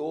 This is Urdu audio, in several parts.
2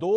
2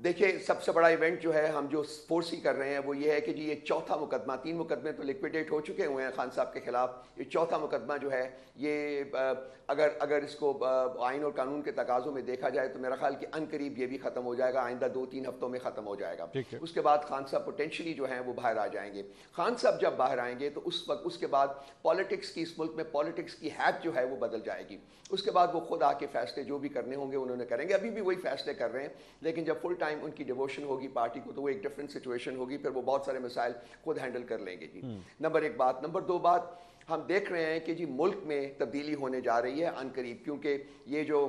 دیکھیے سب سے بڑا ایونٹ جو ہے ہم جو فورسی کر رہے ہیں وہ یہ ہے کہ جی یہ چوتھا مقدمہ، 3 مقدمے تو لیکویڈیٹ ہو چکے ہوئے ہیں خان صاحب کے خلاف، یہ چوتھا مقدمہ جو ہے یہ اگر اس کو آئین اور قانون کے تقاضوں میں دیکھا جائے تو میرا خیال کہ ان قریب یہ بھی ختم ہو جائے گا، آئندہ 2-3 ہفتوں میں ختم ہو جائے گا۔ اس کے بعد خان صاحب پوٹینشلی جو ہیں وہ باہر آ جائیں گے۔ خان صاحب جب باہر آئیں گے تو اس وقت اس کے بعد پالیٹکس کی، اس ملک میں پالیٹکس کی ہیٹ جو ہے وہ بدل جائے گی۔ اس کے بعد وہ خود آ کے فیصلے جو بھی کرنے ہوں گے انہوں نے کریں گے، ابھی بھی وہی فیصلے کر رہے ہیں، لیکن جب فل ٹائم ان کی ڈیووشن ہوگی پارٹی کو تو وہ ایک ڈفرینٹ سچویشن ہوگی، پھر وہ بہت سارے مسائل خود ہینڈل کر لیں گے جی۔ نمبر 1 بات۔ نمبر 2 بات، ہم دیکھ رہے ہیں کہ جی ملک میں تبدیلی ہونے جا رہی ہے ان قریب، کیونکہ یہ جو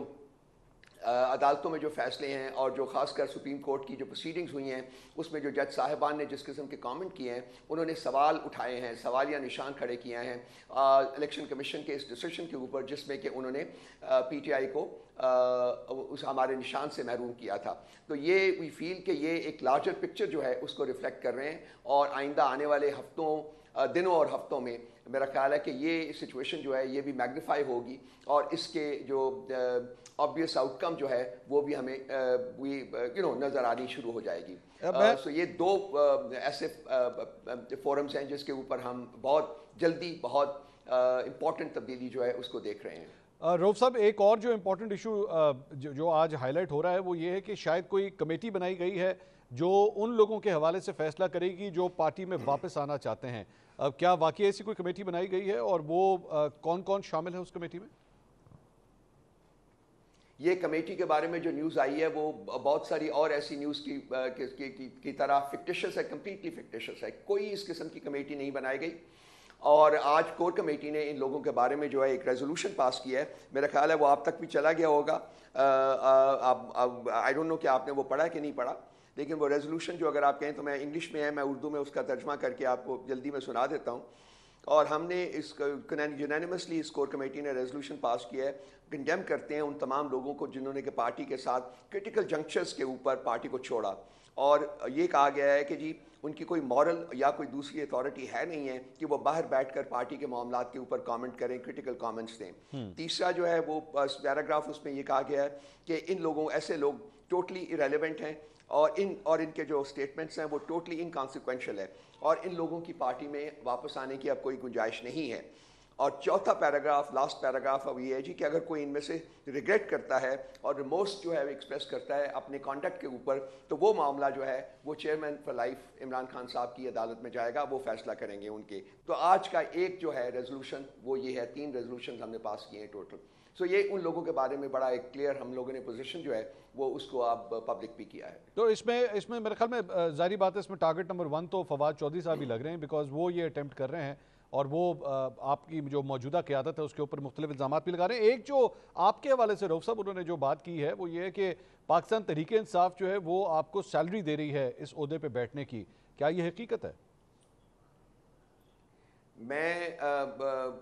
عدالتوں میں جو فیصلے ہیں اور جو خاص کر سپریم کورٹ کی جو پروسیڈنگز ہوئی ہیں اس میں جو جج صاحبان نے جس قسم کے کامنٹ کیے ہیں، انہوں نے سوال اٹھائے ہیں، سوالیہ نشان کھڑے کیے ہیں الیکشن کمیشن کے اس ڈیسیشن کے اوپر، جس میں کہ انہوں نے پی ٹی آئی کو اس ہمارے نشان سے محروم کیا تھا۔ تو یہ وی فیل کہ یہ ایک لارجر پکچر جو ہے اس کو ریفلیکٹ کر رہے ہیں، اور آئندہ آنے والے دنوں اور ہفتوں میں میرا خیال ہے کہ یہ سچویشن جو ہے یہ بھی میگنیفائی ہوگی، اور اس کے جو آبویس آؤٹ کم جو ہے وہ بھی ہمیں نظر آنی شروع ہو جائے گی۔ سو یہ 2 ایسے فورمز ہیں جس کے اوپر ہم بہت جلدی بہت امپورٹنٹ تبدیلی جو ہے اس کو دیکھ رہے ہیں۔ رؤف صاحب، ایک اور جو امپورٹنٹ ایشو جو آج ہائی لائٹ ہو رہا ہے وہ یہ ہے کہ شاید کوئی کمیٹی بنائی گئی ہے جو ان لوگوں کے حوالے سے فیصلہ کرے گی جو پارٹی میں واپس آنا چاہتے ہیں۔ کیا واقعی ایسی کوئی کمیٹی بنائی گئی ہے، اور وہ کون کون شامل ہے اس کمیٹی میں؟ یہ کمیٹی کے بارے میں جو نیوز آئی ہے وہ بہت ساری اور ایسی نیوز کی طرح فکٹیشس ہے، کمپلیٹلی فکٹیشس ہے۔ کوئی اس قسم کی کمیٹی نہیں بنائی گئی، اور آج کور کمیٹی نے ان لوگوں کے بارے میں جو ہے ایک ریزولوشن پاس کیا ہے، میرا خیال ہے وہ آپ تک بھی چلا گیا ہوگا۔ آئی ڈونٹ نو کہ آپ نے وہ پڑھا کہ نہیں پڑھا، لیکن وہ ریزولوشن جو اگر آپ کہیں تو میں انگلش میں ہے، میں اردو میں اس کا ترجمہ کر کے آپ کو جلدی میں سنا دیتا ہوں۔ اور ہم نے اس یونینیمسلی اس کور کمیٹی نے ریزولوشن پاس کیا ہے، کنڈیم کرتے ہیں ان تمام لوگوں کو جنہوں نے کہ پارٹی کے ساتھ کرٹیکل جنکچرز کے اوپر پارٹی کو چھوڑا، اور یہ کہا گیا ہے کہ جی ان کی کوئی مورل یا کوئی دوسری اتھارٹی ہے نہیں ہے کہ وہ باہر بیٹھ کر پارٹی کے معاملات کے اوپر کامنٹ کریں، کرٹیکل کامنٹس دیں۔ تیسرا جو ہے وہ پیراگراف اس میں یہ کہا گیا ہے کہ ان لوگوں، ایسے لوگ ٹوٹلی ایریلیونٹ ہیں، اور ان کے جو سٹیٹمنٹس ہیں وہ ٹوٹلی انکانسیکوینشل ہے، اور ان لوگوں کی پارٹی میں واپس آنے کی اب کوئی گنجائش نہیں ہے۔ اور چوتھا پیراگراف، لاسٹ پیراگراف اب یہ ہے جی کہ اگر کوئی ان میں سے ریگریٹ کرتا ہے اور ریمورس جو ہے وہ ایکسپریس کرتا ہے اپنے کانڈکٹ کے اوپر، تو وہ معاملہ جو ہے وہ chairman for life Imran Khan صاحب کی عدالت میں جائے گا، وہ فیصلہ کریں گے ان کے۔ تو آج کا ایک جو ہے ریزولوشن وہ یہ ہے، 3 ریزولوشن ہم نے پاس کیے ہیں ٹوٹل۔ سو یہ ان لوگوں کے بارے میں بڑا ایک کلیئر ہم لوگوں نے پوزیشن جو ہے وہ اس کو اب پبلک بھی کیا ہے۔ تو اس میں میرے خیال میں ظاہری بات ہے اس میں ٹارگٹ نمبر 1 تو فواد چودھری صاحب ہی لگ رہے ہیں، بیکاز وہ یہ اٹیمپٹ کر رہے ہیں، اور وہ آپ کی جو موجودہ قیادت ہے اس کے اوپر مختلف الزامات بھی لگا رہے ہیں۔ ایک جو آپ کے حوالے سے رؤف صاحب انہوں نے جو بات کی ہے وہ یہ ہے کہ پاکستان تحریک انصاف جو ہے وہ آپ کو سیلری دے رہی ہے اس عہدے پہ بیٹھنے کی، کیا یہ حقیقت ہے؟ میں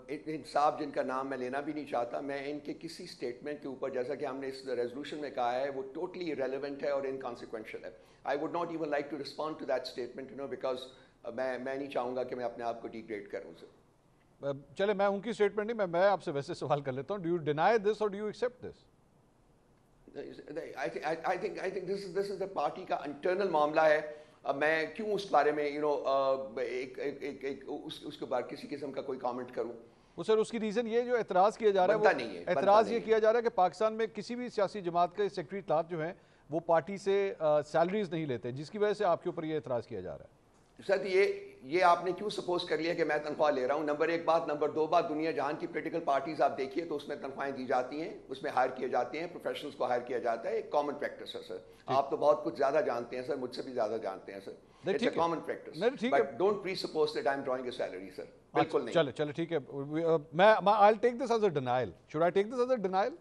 انصاف جن کا نام میں لینا بھی نہیں چاہتا، میں ان کے کسی سٹیٹمنٹ کے اوپر، جیسا کہ ہم نے اس ریزولوشن میں کہا ہے، وہ ٹوٹلی ریلیونٹ ہے اور انکانسیکوینشل ہے۔ I would not even like to respond to that statement, because میں نہیں چاہوں گا کہ میں اپنے آپ کو ڈیگریڈ کروں سے۔ چلے میں ان کی اسٹیٹمنٹ نہیں، میں آپ سے ویسے سوال کر لیتا ہوں، ڈو یو ڈینائی دس اور do you accept this? I think this is the party کا انٹرنل معاملہ ہے۔ میں کیوں اس بارے میں اس کے بعد کسی قسم کا کوئی کامنٹ کروں؟ وہ سر اس کی ریزن یہ جو اعتراض کیا جا رہا ہے، اعتراض یہ کیا جا رہا ہے کہ پاکستان میں کسی بھی سیاسی جماعت کے سیکرٹری اطلاعات جو ہیں وہ پارٹی سے سیلریز نہیں لیتے، جس کی وجہ سے آپ کے اوپر یہ اعتراض کیا جا رہا ہے۔ سر یہ آپ نے کیوں سپوز کر لیا کہ میں تنخواہ لے رہا ہوں؟ نمبر 1 بات۔ نمبر 2 بات، دنیا جہان کی پولیٹیکل پارٹیز آپ دیکھیے تو اس میں تنخواہیں دی جاتی ہیں، اس میں ہائر کیے جاتے ہیں، پروفیشنلز کو ہائر کیا جاتا ہے، ایک کامن پریکٹس ہے سر۔ آپ تو بہت کچھ زیادہ جانتے ہیں سر، مجھ سے بھی زیادہ جانتے ہیں sir. It's a common practice, but don't presuppose that I am drawing a salary sir, بالکل نہیں۔ چلے ٹھیک ہے، میں I'll take this as a denial. Should I take this as a denial?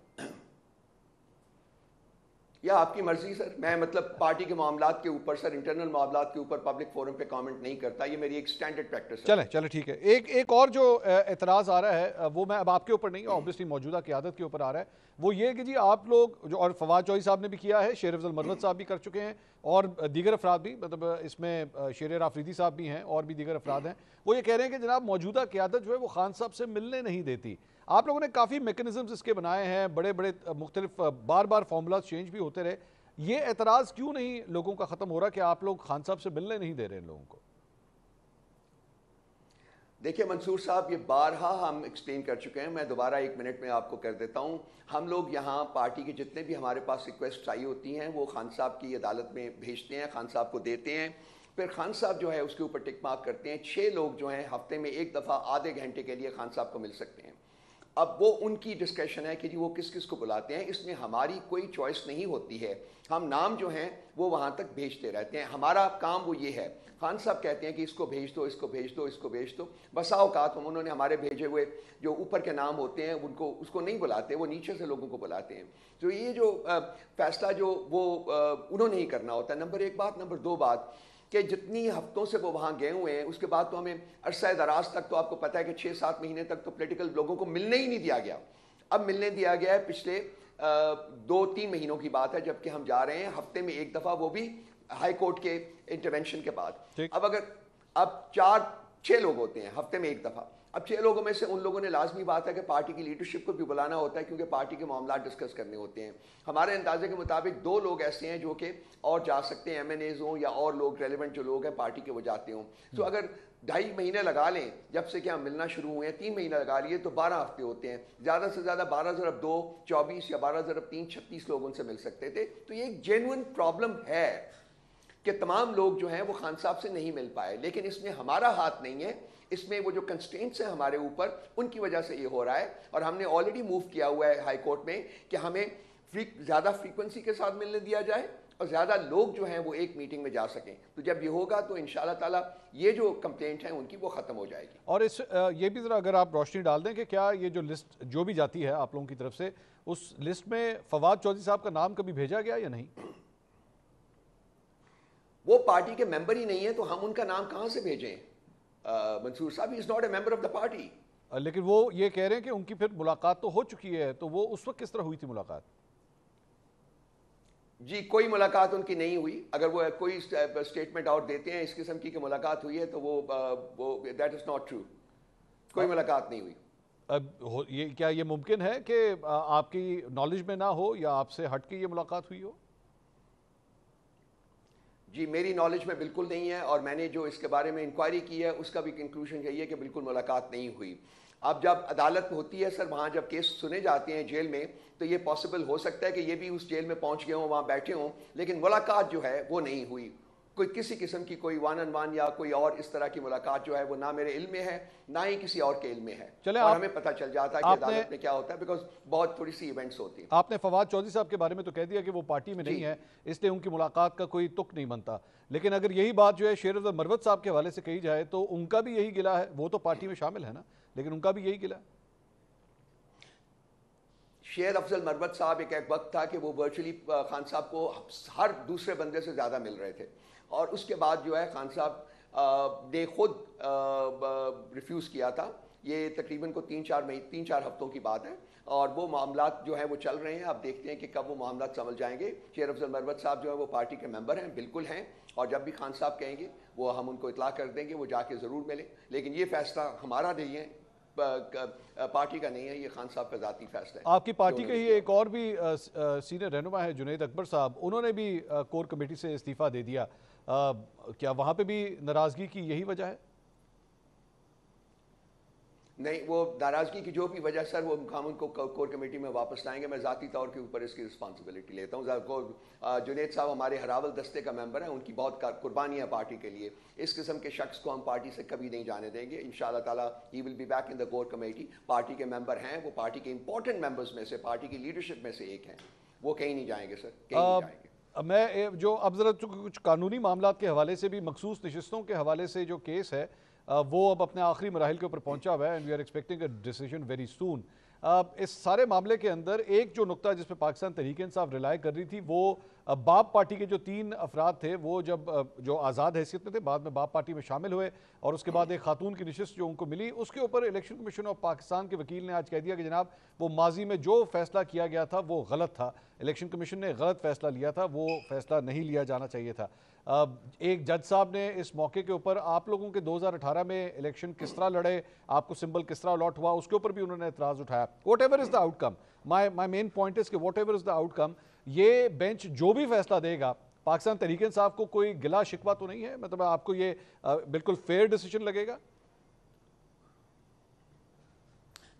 یا آپ کی مرضی سر، میں مطلب پارٹی کے معاملات کے اوپر سر، انٹرنل معاملات کے اوپر پبلک فورم پہ کامنٹ نہیں کرتا، یہ میری ایک سٹینڈرڈ پریکٹس ہے۔ چلے ٹھیک ہے، ایک اور جو اعتراض آ رہا ہے وہ میں اب آپ کے اوپر نہیں، اوبویسلی موجودہ قیادت کے اوپر آ رہا ہے، وہ یہ کہ جی آپ لوگ جو، اور فواد چودھری صاحب نے بھی کیا ہے، شیر افضل مروت صاحب بھی کر چکے ہیں، اور دیگر افراد بھی، مطلب اس میں شیر آفریدی صاحب بھی ہیں اور بھی دیگر افراد ہیں، وہ یہ کہہ رہے ہیں کہ جناب موجودہ قیادت جو ہے وہ خان صاحب سے ملنے نہیں دیتی۔ آپ لوگوں نے کافی میکنزمز اس کے بنائے ہیں، بڑے مختلف بار فارمولاز چینج بھی ہوتے رہے، یہ اعتراض کیوں نہیں لوگوں کا ختم ہو رہا کہ آپ لوگ خان صاحب سے ملنے نہیں دے رہے ان لوگوں کو؟ دیکھیں منصور صاحب، یہ بارہا ہم ایکسپلین کر چکے ہیں، میں دوبارہ 1 منٹ میں آپ کو کر دیتا ہوں. ہم لوگ یہاں پارٹی کے جتنے بھی ہمارے پاس ریکویسٹ آئی ہوتی ہیں وہ خان صاحب کی عدالت میں بھیجتے ہیں، خان صاحب کو دیتے ہیں، پھر خان صاحب جو ہے اس کے اوپر ٹک مارک کرتے ہیں. 6 لوگ جو ہیں ہفتے میں ایک دفعہ آدھے گھنٹے کے لیے خان صاحب کو مل سکتے ہیں. اب وہ ان کی ڈسکشن ہے کہ جی وہ کس کس کو بلاتے ہیں، اس میں ہماری کوئی چوائس نہیں ہوتی ہے. ہم نام جو ہیں وہ وہاں تک بھیجتے رہتے ہیں. ہمارا کام وہ یہ ہے، خان صاحب کہتے ہیں کہ اس کو بھیج دو، اس کو بھیج دو، اس کو بھیج دو. بسا اوقات انہوں نے ہمارے بھیجے ہوئے جو اوپر کے نام ہوتے ہیں ان کو اس کو نہیں بلاتے، وہ نیچے سے لوگوں کو بلاتے ہیں. تو یہ جو فیصلہ جو وہ انہوں نے ہی کرنا ہوتا ہے. نمبر 1 بات. نمبر 2 بات کہ جتنی ہفتوں سے وہ وہاں گئے ہوئے ہیں، اس کے بعد تو ہمیں عرصہ دراز تک تو آپ کو پتہ ہے کہ 6-7 مہینے تک تو پولیٹیکل لوگوں کو ملنے ہی نہیں دیا گیا. اب ملنے دیا گیا ہے پچھلے 2-3 مہینوں کی بات ہے، جبکہ ہم جا رہے ہیں ہفتے میں ایک دفعہ، وہ بھی ہائی کورٹ کے انٹرونشن کے بعد. اب 4-6 لوگ ہوتے ہیں ہفتے میں ایک دفعہ. اب 6 لوگوں میں سے ان لوگوں نے لازمی بات ہے کہ پارٹی کی لیڈرشپ کو بھی بلانا ہوتا ہے، کیونکہ پارٹی کے معاملات ڈسکس کرنے ہوتے ہیں. ہمارے اندازے کے مطابق 2 لوگ ایسے ہیں جو کہ اور جا سکتے ہیں، ایم این ایز ہوں یا اور لوگ ریلیونٹ جو لوگ ہیں پارٹی کے وہ جاتے ہوں. تو اگر 2.5 مہینے لگا لیں جب سے کہ ہم ملنا شروع ہوئے ہیں، 3 مہینے لگا لیے تو 12 ہفتے ہوتے ہیں. زیادہ سے زیادہ 12×2 24 یا 12×3 36 لوگ ان سے مل سکتے تھے. تو یہ ایک جینوئن پرابلم ہے کہ تمام لوگ جو ہیں وہ خان صاحب سے نہیں مل پائے. لیکن اس میں ہمارا ہاتھ نہیں ہے، اس میں وہ جو کنسٹرینٹس ہیں ہمارے اوپر ان کی وجہ سے یہ ہو رہا ہے. اور ہم نے آلریڈی موو کیا ہوا ہے ہائی کورٹ میں کہ ہمیں زیادہ فریکوینسی کے ساتھ ملنے دیا جائے اور زیادہ لوگ جو ہیں وہ ایک میٹنگ میں جا سکیں. تو جب یہ ہوگا تو انشاءاللہ تعالی یہ جو کمپلینٹ ہیں ان کی وہ ختم ہو جائے گی. اور اس یہ بھی ذرا اگر آپ روشنی ڈال دیں کہ کیا یہ جو لسٹ جو بھی جاتی ہے آپ لوگوں کی طرف سے، اس لسٹ میں فواد چودھری صاحب کا نام کبھی بھیجا گیا یا نہیں؟ وہ پارٹی کے ممبر ہی نہیں ہے تو ہم ان کا نام کہاں سے بھیجیں Mansoor Sahab? He is not a member of the party. لیکن وہ یہ کہہ رہے ہیں کہ ان کی پھر ملاقات تو ہو چکی ہے، تو وہ اس وقت کس طرح ہوئی تھی ملاقات؟ جی کوئی ملاقات ان کی نہیں ہوئی. اگر وہ کوئی اسٹیٹمنٹ اور دیتے ہیں اس قسم کی کہ ملاقات ہوئی ہے تو وہ دیٹ از ناٹ ٹرو. کوئی ملاقات نہیں ہوئی. اب کیا یہ ممکن ہے کہ آپ کی نالج میں نہ ہو یا آپ سے ہٹ کے یہ ملاقات ہوئی ہو؟ جی میری نالج میں بالکل نہیں ہے، اور میں نے جو اس کے بارے میں انکوائری کی ہے اس کا بھی کنکلوژن یہی ہے کہ بالکل ملاقات نہیں ہوئی. اب جب عدالت ہوتی ہے سر، وہاں جب کیس سنے جاتے ہیں جیل میں، تو یہ پاسبل ہو سکتا ہے کہ یہ بھی اس جیل میں پہنچ گئے ہوں، وہاں بیٹھے ہوں، لیکن ملاقات جو ہے وہ نہیں ہوئی. کوئی کسی قسم کی کوئی 1-on-1 یا کوئی اور اس طرح کی ملاقات جو ہے وہ نہ میرے علم میں ہے نہ ہی کسی اور کے علم میں ہے. اور ہمیں پتہ چل جاتا ہے کہ عدالت میں کیا ہوتا ہے، بیکاز بہت تھوڑی سی ایونٹس ہوتی ہیں. آپ نے فواد چودھری صاحب کے بارے میں تو کہہ دیا کہ وہ پارٹی میں نہیں ہے، اس لیے ان کی ملاقات کا کوئی تک نہیں بنتا. لیکن اگر یہی بات جو ہے شیر افضل مروت صاحب کے حوالے سے کہی جائے تو ان کا بھی یہی گلہ ہے. وہ تو پارٹی میں شامل ہے نا، لیکن ان کا بھی یہی گلہ ہے. شیر افضل مروت صاحب ایک وقت تھا کہ وہ ورچولی خان صاحب کو ہر دوسرے بندے سے زیادہ مل رہے تھے، اور اس کے بعد جو ہے خان صاحب نے خود ریفیوز کیا تھا. یہ تقریباً کو 3-4 ہفتوں کی بات ہے، اور وہ معاملات جو ہیں وہ چل رہے ہیں. آپ دیکھتے ہیں کہ کب وہ معاملات سمجھ جائیں گے. شیر افضل مروت صاحب جو ہے وہ پارٹی کے ممبر ہیں، بالکل ہیں، اور جب بھی خان صاحب کہیں گے وہ ہم ان کو اطلاع کر دیں گے، وہ جا کے ضرور ملیں. لیکن یہ فیصلہ ہمارا نہیں ہے، پارٹی کا نہیں ہے، یہ خان صاحب کا ذاتی فیصلہ ہے. آپ کی پارٹی کے ہی ایک اور بھی سینئر رہنما ہے جنید اکبر صاحب، انہوں نے بھی کور کمیٹی سے استعفیٰ دے دیا. کیا وہاں پہ بھی ناراضگی کی یہی وجہ ہے؟ نہیں، وہ ناراضگی کی جو بھی وجہ سر، وہ ہم ان کو کور کمیٹی میں واپس لائیں گے. میں ذاتی طور کے اوپر اس کی رسپانسبلٹی لیتا ہوں. جنید صاحب ہمارے ہراول دستے کا ممبر ہیں، ان کی بہت قربانی ہے پارٹی کے لیے. اس قسم کے شخص کو ہم پارٹی سے کبھی نہیں جانے دیں گے. انشاءاللہ تعالیٰ he will be back in the core committee. Party کے ممبر ہیں، وہ پارٹی کے امپورٹنٹ ممبرز میں سے، پارٹی کی لیڈرشپ میں سے ایک ہیں. وہ کہیں نہیں جائیں گے سر، کہیں نہیں جائیں گے. میں جو اب ذرا کچھ قانونی معاملات کے حوالے سے بھی، مخصوص نشستوں کے حوالے سے جو کیس ہے وہ اب اپنے آخری مراحل کے اوپر پہنچا ہوا ہے، and we are expecting a decision very soon. اس سارے معاملے کے اندر ایک جو نقطہ جس پہ پاکستان تحریک انصاف ریلائی کر رہی تھی، وہ باب پارٹی کے جو 3 افراد تھے، وہ جب جو آزاد حیثیت میں تھے، بعد میں باب پارٹی میں شامل ہوئے، اور اس کے بعد ایک خاتون کی نشست جو ان کو ملی، اس کے اوپر الیکشن کمیشن آف پاکستان کے وکیل نے آج کہہ دیا کہ جناب وہ ماضی میں جو فیصلہ کیا گیا تھا وہ غلط تھا. الیکشن کمیشن نے غلط فیصلہ لیا تھا، وہ فیصلہ نہیں لیا جانا چاہیے تھا. ایک جج صاحب نے اس موقع کے اوپر آپ لوگوں کے 2018 میں الیکشن کس طرح لڑے, آپ کو سمبل کس طرح الاٹ ہوا, اس کے اوپر بھی انہوں نے اعتراض اٹھایا. Whatever is the outcome, my main point is کہ whatever is the outcome, یہ بینچ جو بھی فیصلہ دے گا پاکستان تحریک انصاف کو کوئی گلا شکوہ تو نہیں ہے, مطلب آپ کو یہ بالکل فیئر ڈیسیجن لگے گا؟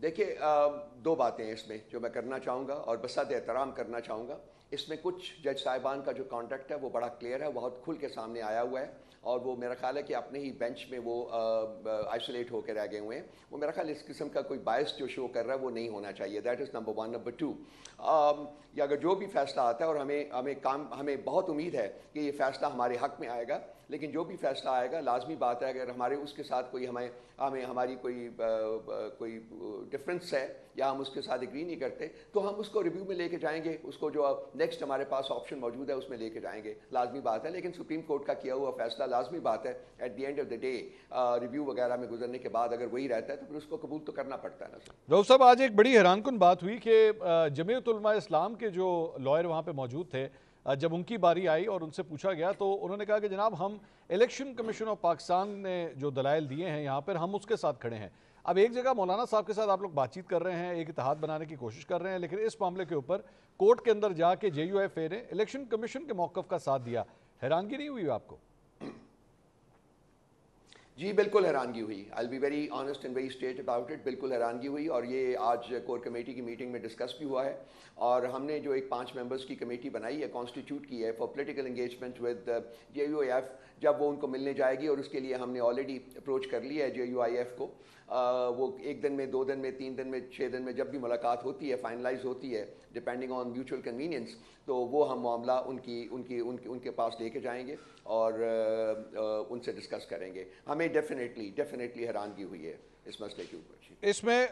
دیکھیے دو باتیں اس میں جو میں کرنا چاہوں گا اور بسات احترام کرنا چاہوں گا. اس میں کچھ جج صاحبان کا جو کانٹیکٹ ہے وہ بڑا کلیئر ہے, بہت کھل کے سامنے آیا ہوا ہے, اور وہ میرا خیال ہے کہ اپنے ہی بینچ میں وہ آئسولیٹ ہو کے رہ گئے ہوئے ہیں. وہ میرا خیال اس قسم کا کوئی باعث جو شو کر رہا ہے وہ نہیں ہونا چاہیے. That is number 1. نمبر 2, یا اگر جو بھی فیصلہ آتا ہے, اور ہمیں بہت امید ہے کہ یہ فیصلہ ہمارے حق میں آئے گا, لیکن جو بھی فیصلہ آئے گا لازمی بات ہے اگر ہمارے اس کے ساتھ کوئی ہماری کوئی ڈفرینس ہے یا ہم اس کے ساتھ ایگری نہیں کرتے تو ہم اس کو ریویو میں لے کے جائیں گے, اس کو جو نیکسٹ ہمارے پاس آپشن موجود ہے اس میں لے کے جائیں گے, لازمی بات ہے. لیکن سپریم کورٹ کا کیا ہوا فیصلہ لازمی بات ہے at the end of the day review وغیرہ میں گزرنے کے بعد اگر وہی رہتا ہے تو پھر اس کو قبول تو کرنا پڑتا ہے نا سر. رؤف صاحب, آج ایک بڑی حیران کن بات ہوئی کہ جمعیت علماء اسلام کے جو لائر وہاں پہ موجود تھے, جب ان کی باری آئی اور ان سے پوچھا گیا تو انہوں نے کہا کہ جناب ہم الیکشن کمیشن آف پاکستان نے جو دلائل دیے ہیں یہاں پر ہم اس کے ساتھ کھڑے ہیں. اب ایک جگہ مولانا صاحب کے ساتھ آپ لوگ بات چیت کر رہے ہیں, ایک اتحاد بنانے کی کوشش کر رہے ہیں, لیکن اس معاملے کے اوپر کورٹ کے اندر جا کے جے یو ایف اے نے الیکشن کمیشن کے موقف کا ساتھ دیا. حیرانگی نہیں ہوئی آپ کو؟ جی بالکل حیرانگی ہوئی. I'll be very honest and very straight about it. بالکل حیرانگی ہوئی, اور یہ آج کور کمیٹی کی میٹنگ میں ڈسکس بھی ہوا ہے, اور ہم نے جو ایک 5 ممبرز کی کمیٹی بنائی ہے, کانسٹیٹیوٹ کی ہے for political engagement with J U F, جب وہ ان کو ملنے جائے گی, اور اس کے لیے ہم نے آلریڈی اپروچ کر لیا ہے جے یو آئی ایف کو. وہ 1 دن میں, 2 دن میں, 3 دن میں, 6 دن میں جب بھی ملاقات ہوتی ہے, فائنلائز ہوتی ہے ڈپینڈنگ آن میوچل کنوینئنس, تو وہ ہم معاملہ ان کے پاس لے کے جائیں گے اور ان سے ڈسکس کریں گے. ہمیں ڈیفینیٹلی حیرانگی ہوئی ہے اس مسئلے کے اوپر. اس میں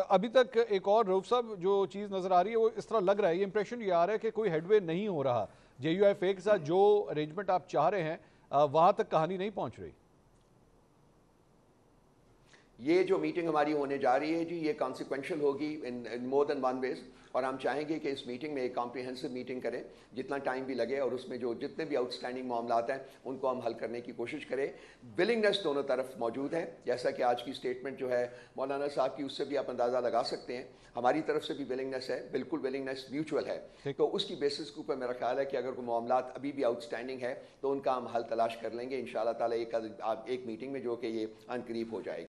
ابھی تک ایک اور رؤف صاحب جو چیز نظر آ رہی ہے وہ اس طرح لگ رہا ہے, یہ امپریشن یہ آ رہا ہے کہ کوئی ہیڈ وے نہیں ہو رہا جے یو ایف اے کے ساتھ, جو ارینجمنٹ آپ چاہ رہے ہیں وہاں تک کہانی نہیں پہنچ رہی. یہ جو میٹنگ ہماری ہونے جا رہی ہے جی, یہ کانسیکوینشل ہوگی ان مور دین ون ویز, اور ہم چاہیں گے کہ اس میٹنگ میں ایک کمپریہنسو میٹنگ کریں, جتنا ٹائم بھی لگے, اور اس میں جو جتنے بھی آؤٹ اسٹینڈنگ معاملات ہیں ان کو ہم حل کرنے کی کوشش کریں. ولنگنیس دونوں طرف موجود ہے, جیسا کہ آج کی اسٹیٹمنٹ جو ہے مولانا صاحب کی, اس سے بھی آپ اندازہ لگا سکتے ہیں. ہماری طرف سے بھی ولنگنیس ہے, بالکل ولنگنیس میوچول ہے. تو اس کی بیسس کے اوپر میرا خیال ہے کہ اگر کوئی معاملات ابھی بھی آؤٹ اسٹینڈنگ ہے تو ان کا ہم حل تلاش کر لیں گے انشاءاللہ تعالی ایک میٹنگ میں, جو کہ یہ عنقریب ہو جائے گی.